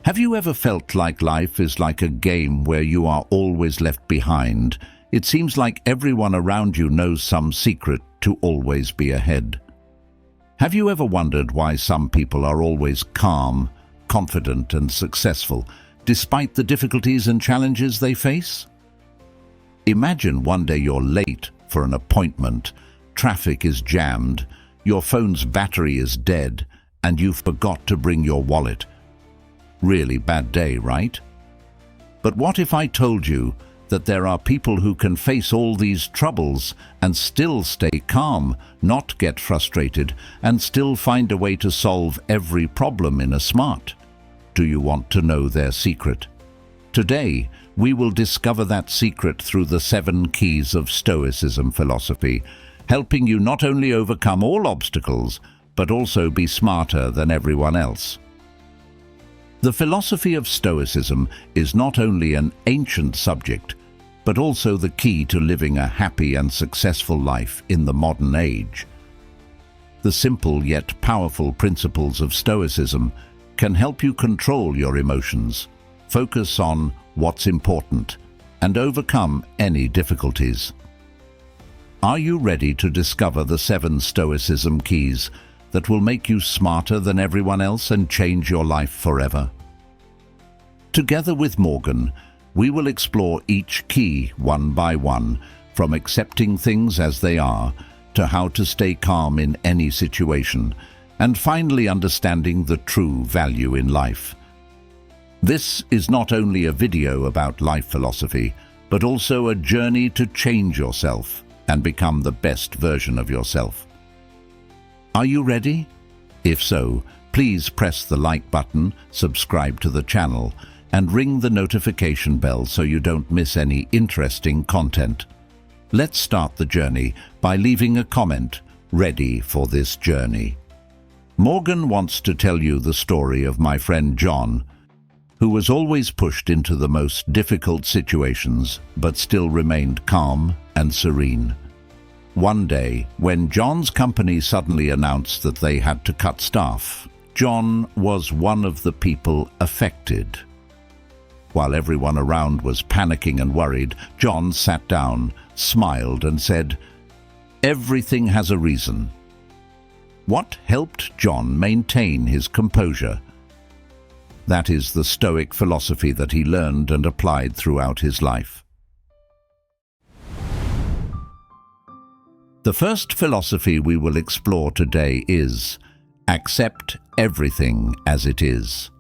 Have you ever felt like life is like a game where you are always left behind? It seems like everyone around you knows some secret to always be ahead. Have you ever wondered why some people are always calm, confident and successful, despite the difficulties and challenges they face? Imagine one day you're late for an appointment, traffic is jammed, your phone's battery is dead, and you forgot to bring your wallet. Really bad day, right? But what if I told you that there are people who can face all these troubles and still stay calm, not get frustrated, and still find a way to solve every problem in a smart? Do you want to know their secret? Today, we will discover that secret through the 7 keys of Stoicism philosophy, helping you not only overcome all obstacles, but also be smarter than everyone else. The philosophy of Stoicism is not only an ancient subject, but also the key to living a happy and successful life in the modern age. The simple yet powerful principles of Stoicism can help you control your emotions, focus on what's important, and overcome any difficulties. Are you ready to discover the 7 Stoicism keys that will make you smarter than everyone else and change your life forever? Together with Morgan, we will explore each key one by one, from accepting things as they are to how to stay calm in any situation, and finally understanding the true value in life. This is not only a video about life philosophy, but also a journey to change yourself and become the best version of yourself. Are you ready? If so, please press the like button, subscribe to the channel, and ring the notification bell so you don't miss any interesting content. Let's start the journey by leaving a comment, ready for this journey. Morgan wants to tell you the story of my friend John, who was always pushed into the most difficult situations but still remained calm and serene. One day, when John's company suddenly announced that they had to cut staff, John was one of the people affected. While everyone around was panicking and worried, John sat down, smiled and said, "Everything has a reason." What helped John maintain his composure? That is the Stoic philosophy that he learned and applied throughout his life. The first philosophy we will explore today is accept everything as it is.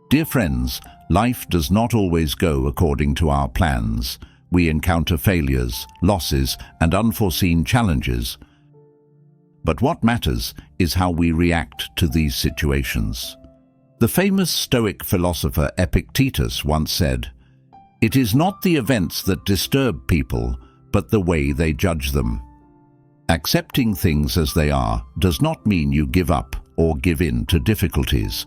Dear friends, life does not always go according to our plans. We encounter failures, losses, and unforeseen challenges. But what matters is how we react to these situations. The famous Stoic philosopher Epictetus once said, "It is not the events that disturb people, but the way they judge them." Accepting things as they are does not mean you give up or give in to difficulties.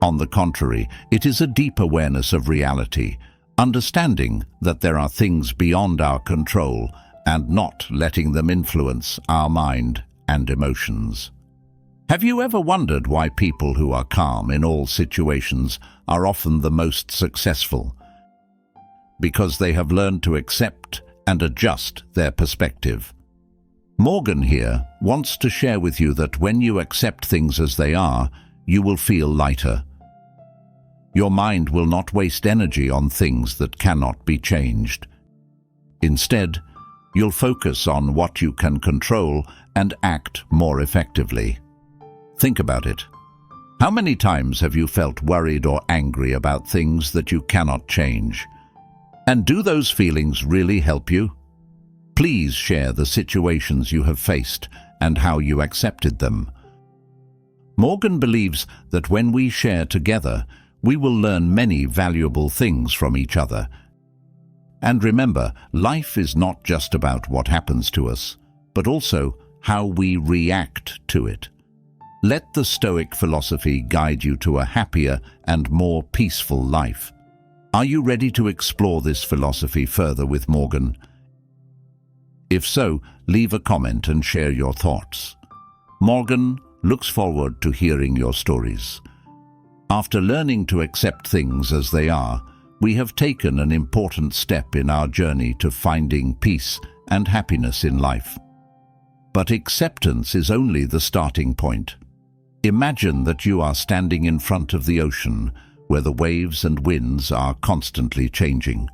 On the contrary, it is a deep awareness of reality, understanding that there are things beyond our control and not letting them influence our mind and emotions. Have you ever wondered why people who are calm in all situations are often the most successful? Because they have learned to accept and adjust their perspective. Morgan here wants to share with you that when you accept things as they are, you will feel lighter. Your mind will not waste energy on things that cannot be changed. Instead, you'll focus on what you can control and act more effectively. Think about it. How many times have you felt worried or angry about things that you cannot change? And do those feelings really help you? Please share the situations you have faced and how you accepted them. Morgan believes that when we share together, we will learn many valuable things from each other. And remember, life is not just about what happens to us, but also how we react to it. Let the Stoic philosophy guide you to a happier and more peaceful life. Are you ready to explore this philosophy further with Morgan? If so, leave a comment and share your thoughts. Morgan, looks forward to hearing your stories. After learning to accept things as they are, we have taken an important step in our journey to finding peace and happiness in life. But acceptance is only the starting point. Imagine that you are standing in front of the ocean, where the waves and winds are constantly changing.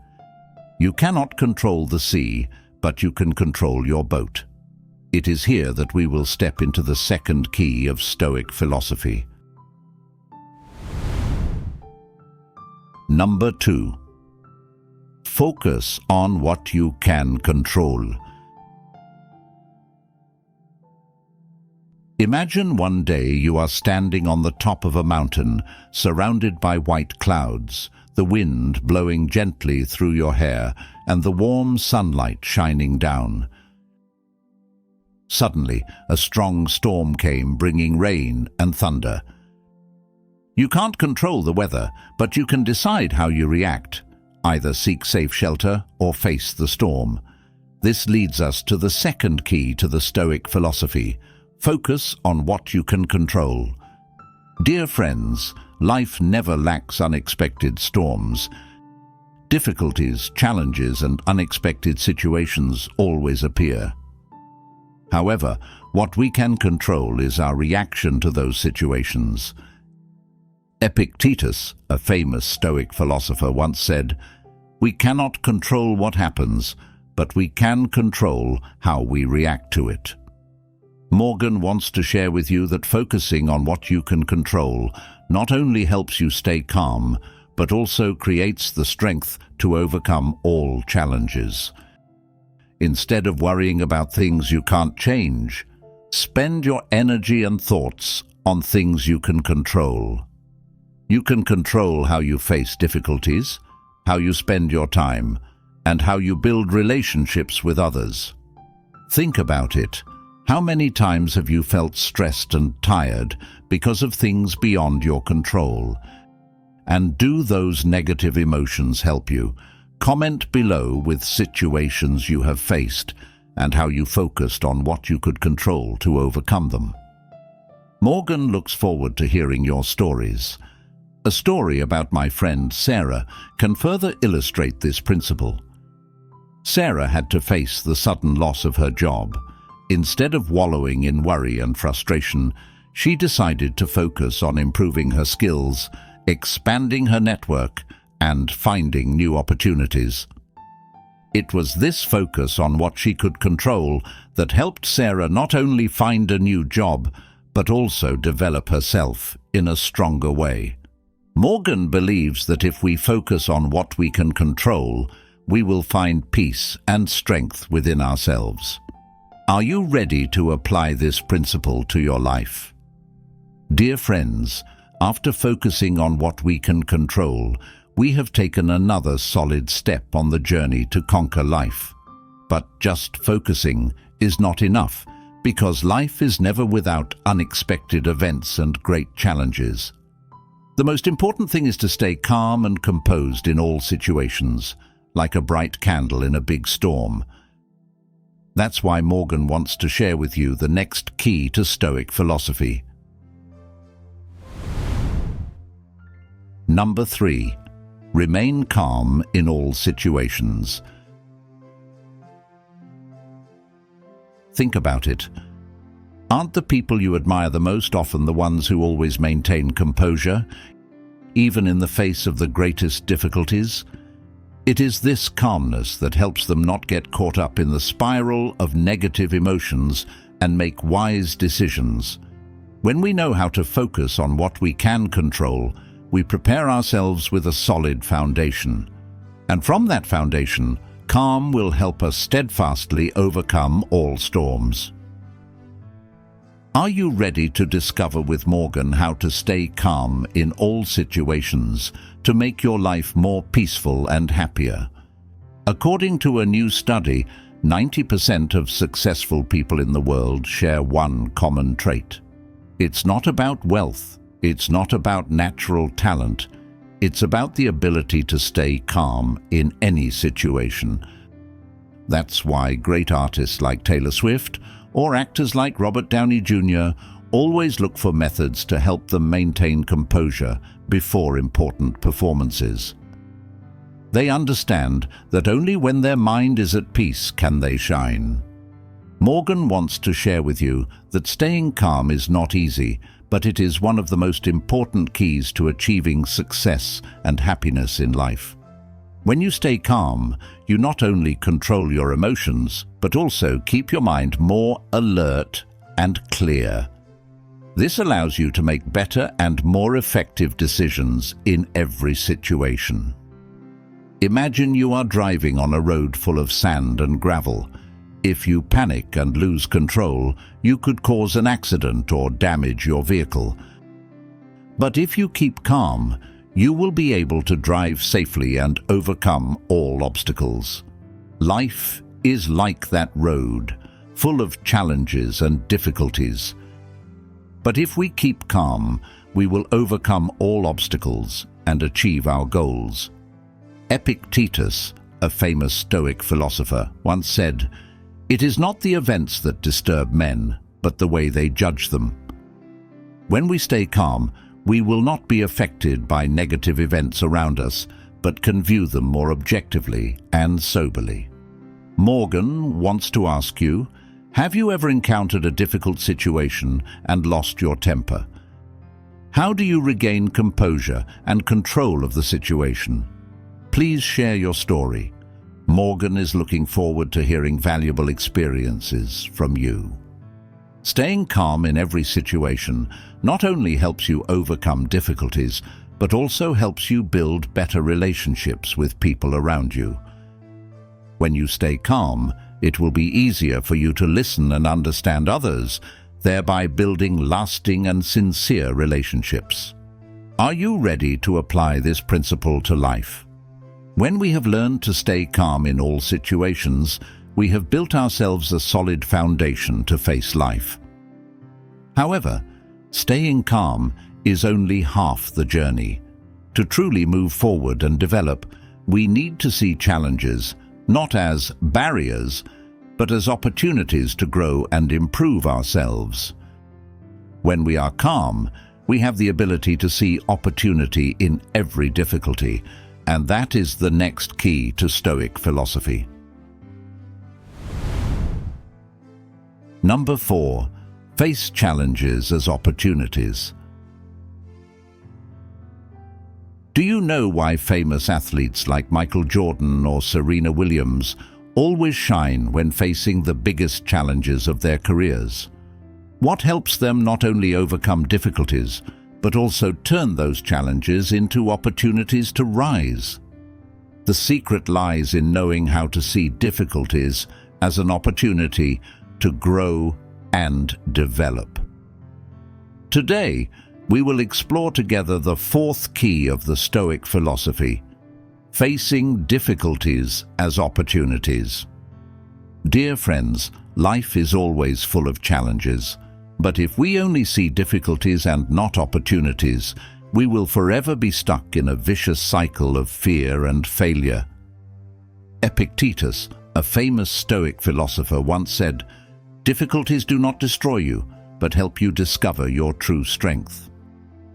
You cannot control the sea, but you can control your boat. It is here that we will step into the second key of Stoic philosophy. Number 2. Focus on what you can control. Imagine one day you are standing on the top of a mountain, surrounded by white clouds, the wind blowing gently through your hair, and the warm sunlight shining down. Suddenly, a strong storm came, bringing rain and thunder. You can't control the weather, but you can decide how you react. Either seek safe shelter or face the storm. This leads us to the second key to the Stoic philosophy. Focus on what you can control. Dear friends, life never lacks unexpected storms. Difficulties, challenges, and unexpected situations always appear. However, what we can control is our reaction to those situations. Epictetus, a famous Stoic philosopher, once said, "We cannot control what happens, but we can control how we react to it." Morgan wants to share with you that focusing on what you can control not only helps you stay calm, but also creates the strength to overcome all challenges. Instead of worrying about things you can't change, spend your energy and thoughts on things you can control. You can control how you face difficulties, how you spend your time, and how you build relationships with others. Think about it. How many times have you felt stressed and tired because of things beyond your control? And do those negative emotions help you? Comment below with situations you have faced and how you focused on what you could control to overcome them. Morgan looks forward to hearing your stories. A story about my friend Sarah can further illustrate this principle. Sarah had to face the sudden loss of her job. Instead of wallowing in worry and frustration, she decided to focus on improving her skills, expanding her network, and finding new opportunities. It was this focus on what she could control that helped Sarah not only find a new job, but also develop herself in a stronger way. Morgan believes that if we focus on what we can control, we will find peace and strength within ourselves. Are you ready to apply this principle to your life? Dear friends, after focusing on what we can control, we have taken another solid step on the journey to conquer life. But just focusing is not enough, because life is never without unexpected events and great challenges. The most important thing is to stay calm and composed in all situations, like a bright candle in a big storm. That's why Morgan wants to share with you the next key to Stoic philosophy. Number 3. Remain calm in all situations. Think about it. Aren't the people you admire the most often the ones who always maintain composure, even in the face of the greatest difficulties? It is this calmness that helps them not get caught up in the spiral of negative emotions and make wise decisions. When we know how to focus on what we can control, we prepare ourselves with a solid foundation. And from that foundation, calm will help us steadfastly overcome all storms. Are you ready to discover with Morgan how to stay calm in all situations to make your life more peaceful and happier? According to a new study, 90% of successful people in the world share one common trait. It's not about wealth. It's not about natural talent. It's about the ability to stay calm in any situation. That's why great artists like Taylor Swift or actors like Robert Downey Jr. always look for methods to help them maintain composure before important performances. They understand that only when their mind is at peace can they shine. Morgan wants to share with you that staying calm is not easy, but it is one of the most important keys to achieving success and happiness in life. When you stay calm, you not only control your emotions, but also keep your mind more alert and clear. This allows you to make better and more effective decisions in every situation. Imagine you are driving on a road full of sand and gravel. If you panic and lose control, you could cause an accident or damage your vehicle. But if you keep calm, you will be able to drive safely and overcome all obstacles. Life is like that road, full of challenges and difficulties. But if we keep calm, we will overcome all obstacles and achieve our goals. Epictetus, a famous Stoic philosopher, once said, "It is not the events that disturb men, but the way they judge them." When we stay calm, we will not be affected by negative events around us, but can view them more objectively and soberly. Morgan wants to ask you, have you ever encountered a difficult situation and lost your temper? How do you regain composure and control of the situation? Please share your story. Morgan is looking forward to hearing valuable experiences from you. Staying calm in every situation not only helps you overcome difficulties, but also helps you build better relationships with people around you. When you stay calm, it will be easier for you to listen and understand others, thereby building lasting and sincere relationships. Are you ready to apply this principle to life? When we have learned to stay calm in all situations, we have built ourselves a solid foundation to face life. However, staying calm is only half the journey. To truly move forward and develop, we need to see challenges not as barriers, but as opportunities to grow and improve ourselves. When we are calm, we have the ability to see opportunity in every difficulty, and that is the next key to Stoic philosophy. Number 4. Face challenges as opportunities. Do you know why famous athletes like Michael Jordan or Serena Williams always shine when facing the biggest challenges of their careers? What helps them not only overcome difficulties, but also turn those challenges into opportunities to rise? The secret lies in knowing how to see difficulties as an opportunity to grow and develop. Today, we will explore together the fourth key of the Stoic philosophy: facing difficulties as opportunities. Dear friends, life is always full of challenges. But if we only see difficulties and not opportunities, we will forever be stuck in a vicious cycle of fear and failure. Epictetus, a famous Stoic philosopher, once said, "Difficulties do not destroy you, but help you discover your true strength."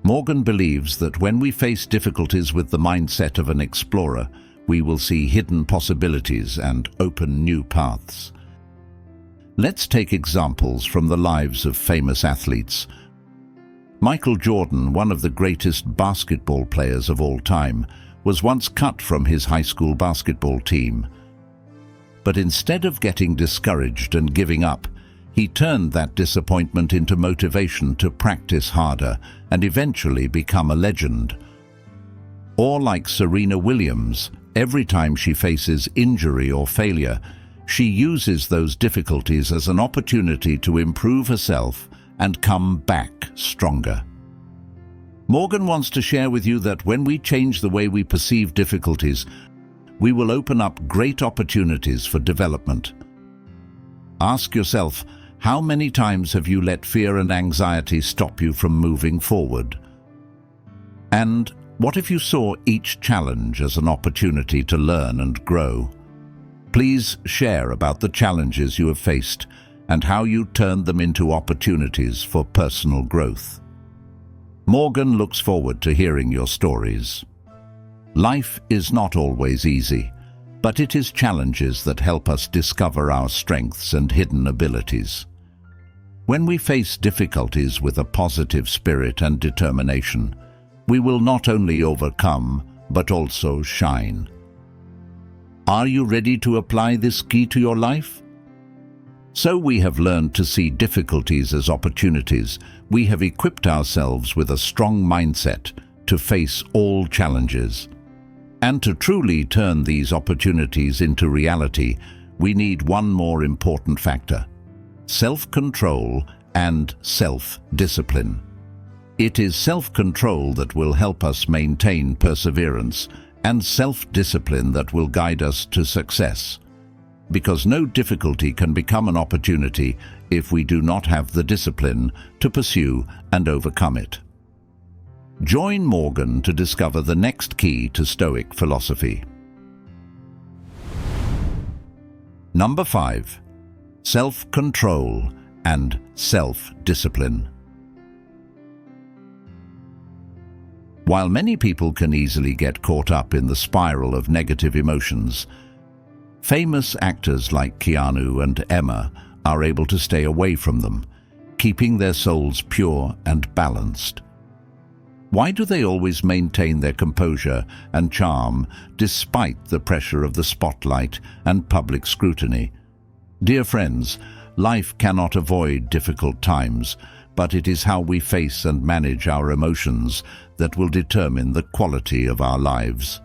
Morgan believes that when we face difficulties with the mindset of an explorer, we will see hidden possibilities and open new paths. Let's take examples from the lives of famous athletes. Michael Jordan, one of the greatest basketball players of all time, was once cut from his high school basketball team. But instead of getting discouraged and giving up, he turned that disappointment into motivation to practice harder and eventually become a legend. Or like Serena Williams, every time she faces injury or failure, she uses those difficulties as an opportunity to improve herself and come back stronger. Morgan wants to share with you that when we change the way we perceive difficulties, we will open up great opportunities for development. Ask yourself, how many times have you let fear and anxiety stop you from moving forward? And what if you saw each challenge as an opportunity to learn and grow? Please share about the challenges you have faced and how you turned them into opportunities for personal growth. Morgan looks forward to hearing your stories. Life is not always easy, but it is challenges that help us discover our strengths and hidden abilities. When we face difficulties with a positive spirit and determination, we will not only overcome, but also shine. Are you ready to apply this key to your life? So we have learned to see difficulties as opportunities. We have equipped ourselves with a strong mindset to face all challenges. And to truly turn these opportunities into reality, we need one more important factor: self-control and self-discipline. It is self-control that will help us maintain perseverance, and self-discipline that will guide us to success. Because no difficulty can become an opportunity if we do not have the discipline to pursue and overcome it. Join Morgan to discover the next key to Stoic philosophy. Number 5. Self-control and self-discipline. While many people can easily get caught up in the spiral of negative emotions, famous actors like Keanu and Emma are able to stay away from them, keeping their souls pure and balanced. Why do they always maintain their composure and charm despite the pressure of the spotlight and public scrutiny? Dear friends, life cannot avoid difficult times, but it is how we face and manage our emotions that will determine the quality of our lives.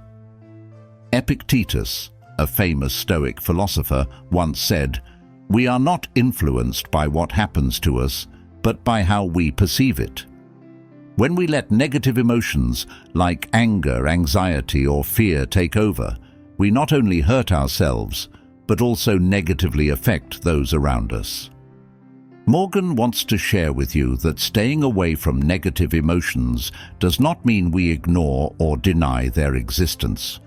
Epictetus, a famous Stoic philosopher, once said, "We are not influenced by what happens to us, but by how we perceive it." When we let negative emotions like anger, anxiety, or fear take over, we not only hurt ourselves, but also negatively affect those around us. Morgan wants to share with you that staying away from negative emotions does not mean we ignore or deny their existence.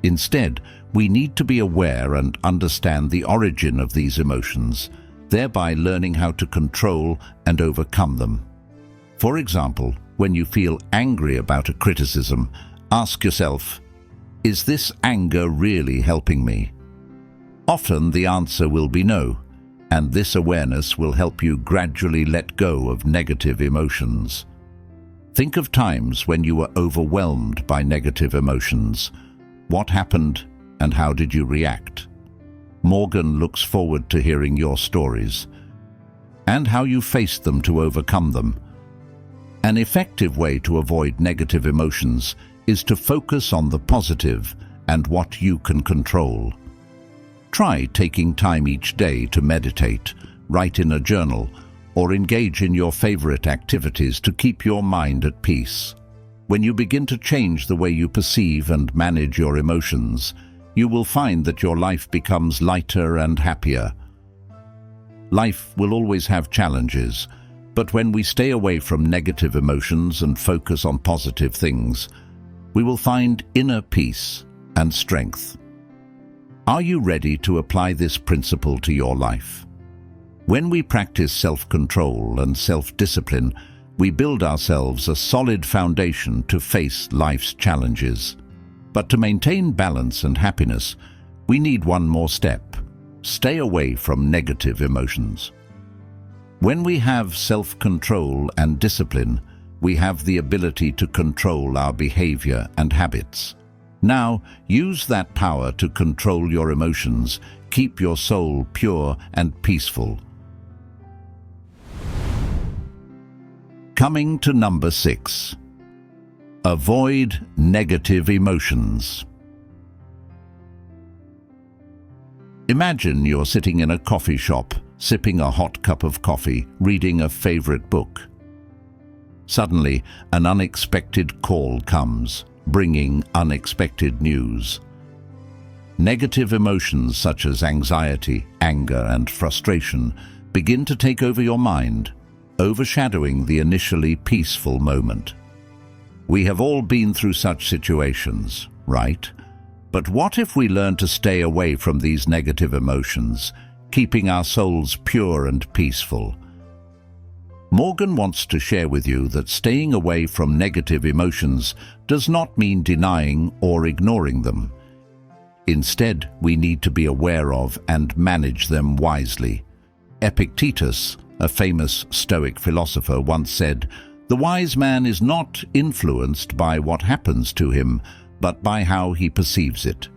Instead, we need to be aware and understand the origin of these emotions, thereby learning how to control and overcome them. For example, when you feel angry about a criticism, ask yourself, is this anger really helping me? Often the answer will be no, and this awareness will help you gradually let go of negative emotions. Think of times when you were overwhelmed by negative emotions. What happened and how did you react? Morgan looks forward to hearing your stories and how you faced them to overcome them. An effective way to avoid negative emotions is to focus on the positive and what you can control. Try taking time each day to meditate, write in a journal, or engage in your favorite activities to keep your mind at peace. When you begin to change the way you perceive and manage your emotions, you will find that your life becomes lighter and happier. Life will always have challenges, but when we stay away from negative emotions and focus on positive things, we will find inner peace and strength. Are you ready to apply this principle to your life? When we practice self-control and self-discipline, we build ourselves a solid foundation to face life's challenges. But to maintain balance and happiness, we need one more step: stay away from negative emotions. When we have self-control and discipline, we have the ability to control our behavior and habits. Now, use that power to control your emotions, keep your soul pure and peaceful. Coming to number 6. Avoid negative emotions. Imagine you're sitting in a coffee shop, sipping a hot cup of coffee, reading a favorite book. Suddenly, an unexpected call comes, bringing unexpected news. Negative emotions such as anxiety, anger, and frustration begin to take over your mind, overshadowing the initially peaceful moment. We have all been through such situations, right? But what if we learn to stay away from these negative emotions, keeping our souls pure and peaceful. Morgan wants to share with you that staying away from negative emotions does not mean denying or ignoring them. Instead, we need to be aware of and manage them wisely. Epictetus, a famous Stoic philosopher, once said, "The wise man is not influenced by what happens to him, but by how he perceives it."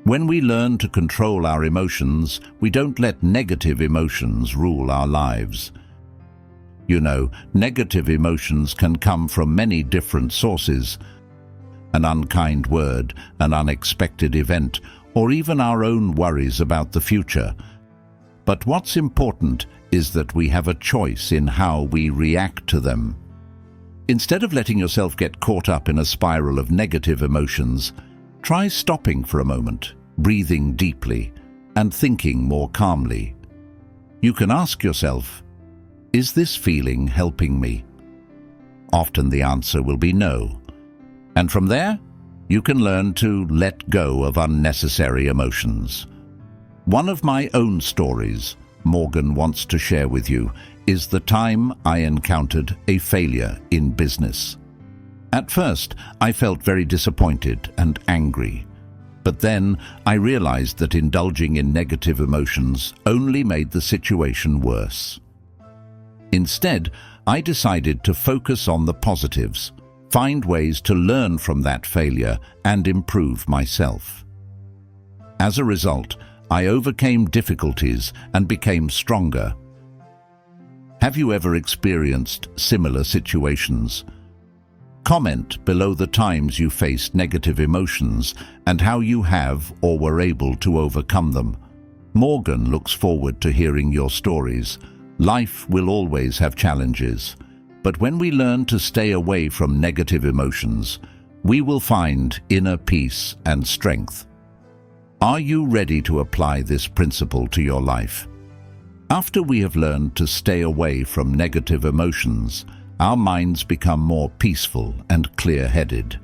When we learn to control our emotions, we don't let negative emotions rule our lives. You know, negative emotions can come from many different sources. An unkind word, an unexpected event, or even our own worries about the future. But what's important is that we have a choice in how we react to them. Instead of letting yourself get caught up in a spiral of negative emotions, try stopping for a moment, breathing deeply, and thinking more calmly. You can ask yourself, is this feeling helping me? Often the answer will be no. And from there, you can learn to let go of unnecessary emotions. One of my own stories Morgan wants to share with you is the time I encountered a failure in business. At first, I felt very disappointed and angry. But then I realized that indulging in negative emotions only made the situation worse. Instead, I decided to focus on the positives, find ways to learn from that failure and improve myself. As a result, I overcame difficulties and became stronger. Have you ever experienced similar situations? Comment below the times you faced negative emotions and how you have or were able to overcome them. Morgan looks forward to hearing your stories. Life will always have challenges, but when we learn to stay away from negative emotions, we will find inner peace and strength. Are you ready to apply this principle to your life? After we have learned to stay away from negative emotions, our minds become more peaceful and clear-headed.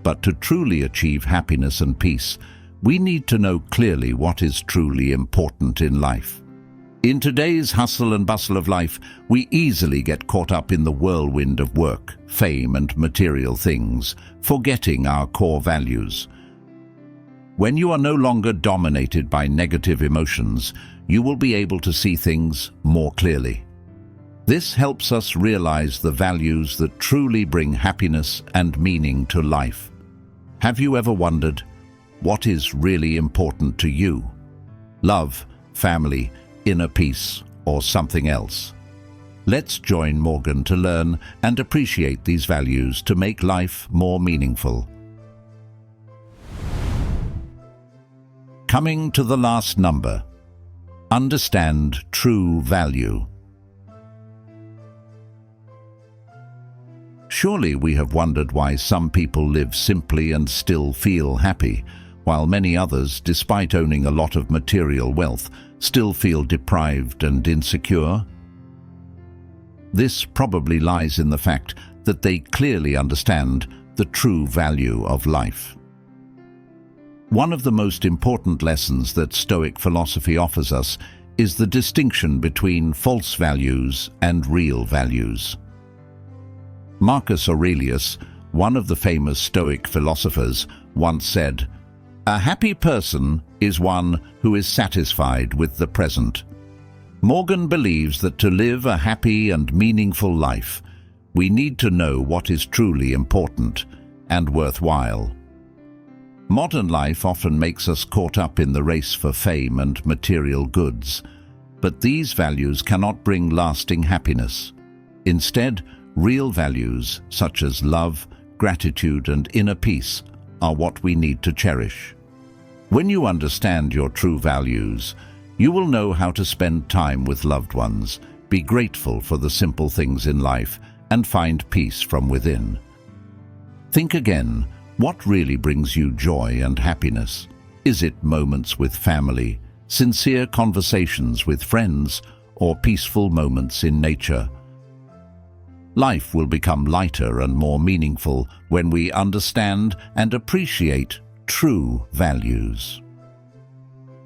But to truly achieve happiness and peace, we need to know clearly what is truly important in life. In today's hustle and bustle of life, we easily get caught up in the whirlwind of work, fame, and material things, forgetting our core values. When you are no longer dominated by negative emotions, you will be able to see things more clearly. This helps us realize the values that truly bring happiness and meaning to life. Have you ever wondered, what is really important to you? Love, family, inner peace, or something else? Let's join Morgan to learn and appreciate these values to make life more meaningful. Coming to the last number. Understand true value. Surely we have wondered why some people live simply and still feel happy, while many others, despite owning a lot of material wealth, still feel deprived and insecure. This probably lies in the fact that they clearly understand the true value of life. One of the most important lessons that Stoic philosophy offers us is the distinction between false values and real values. Marcus Aurelius, one of the famous Stoic philosophers, once said, "A happy person is one who is satisfied with the present." Morgan believes that to live a happy and meaningful life, we need to know what is truly important and worthwhile. Modern life often makes us caught up in the race for fame and material goods, but these values cannot bring lasting happiness. Instead, real values such as love, gratitude, and inner peace are what we need to cherish. When you understand your true values, you will know how to spend time with loved ones, be grateful for the simple things in life, and find peace from within. Think again. What really brings you joy and happiness? Is it moments with family, sincere conversations with friends, or peaceful moments in nature? Life will become lighter and more meaningful when we understand and appreciate true values.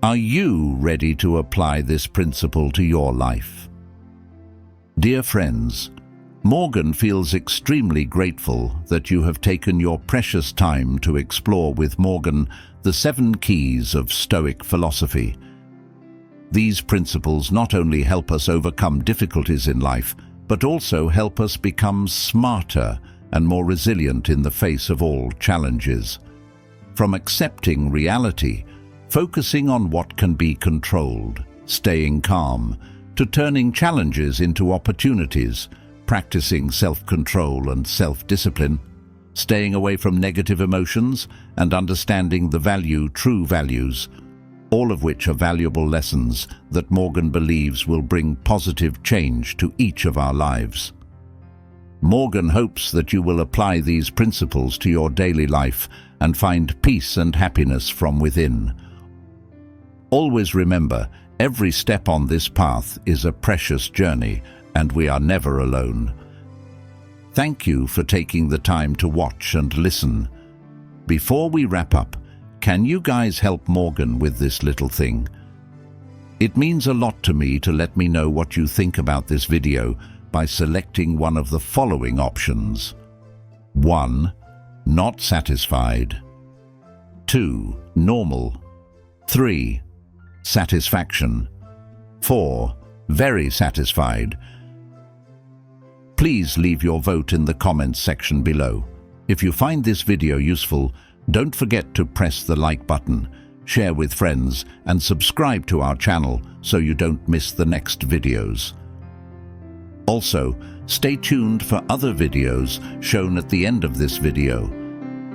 Are you ready to apply this principle to your life? Dear friends, Morgan feels extremely grateful that you have taken your precious time to explore with Morgan the 7 keys of Stoic philosophy. These principles not only help us overcome difficulties in life, but also help us become smarter and more resilient in the face of all challenges. From accepting reality, focusing on what can be controlled, staying calm, to turning challenges into opportunities, practicing self-control and self-discipline, staying away from negative emotions, and understanding the true values, all of which are valuable lessons that Morgan believes will bring positive change to each of our lives. Morgan hopes that you will apply these principles to your daily life and find peace and happiness from within. Always remember, every step on this path is a precious journey, and we are never alone. Thank you for taking the time to watch and listen. Before we wrap up, can you guys help Morgan with this little thing? It means a lot to me to let me know what you think about this video by selecting one of the following options. 1. Not satisfied. 2. Normal. 3. Satisfaction. 4. Very satisfied. Please leave your vote in the comments section below. If you find this video useful, don't forget to press the like button, share with friends, and subscribe to our channel so you don't miss the next videos. Also, stay tuned for other videos shown at the end of this video.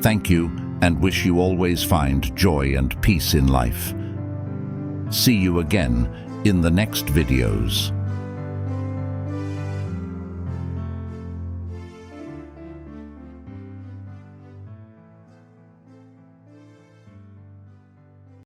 Thank you, and wish you always find joy and peace in life. See you again in the next videos.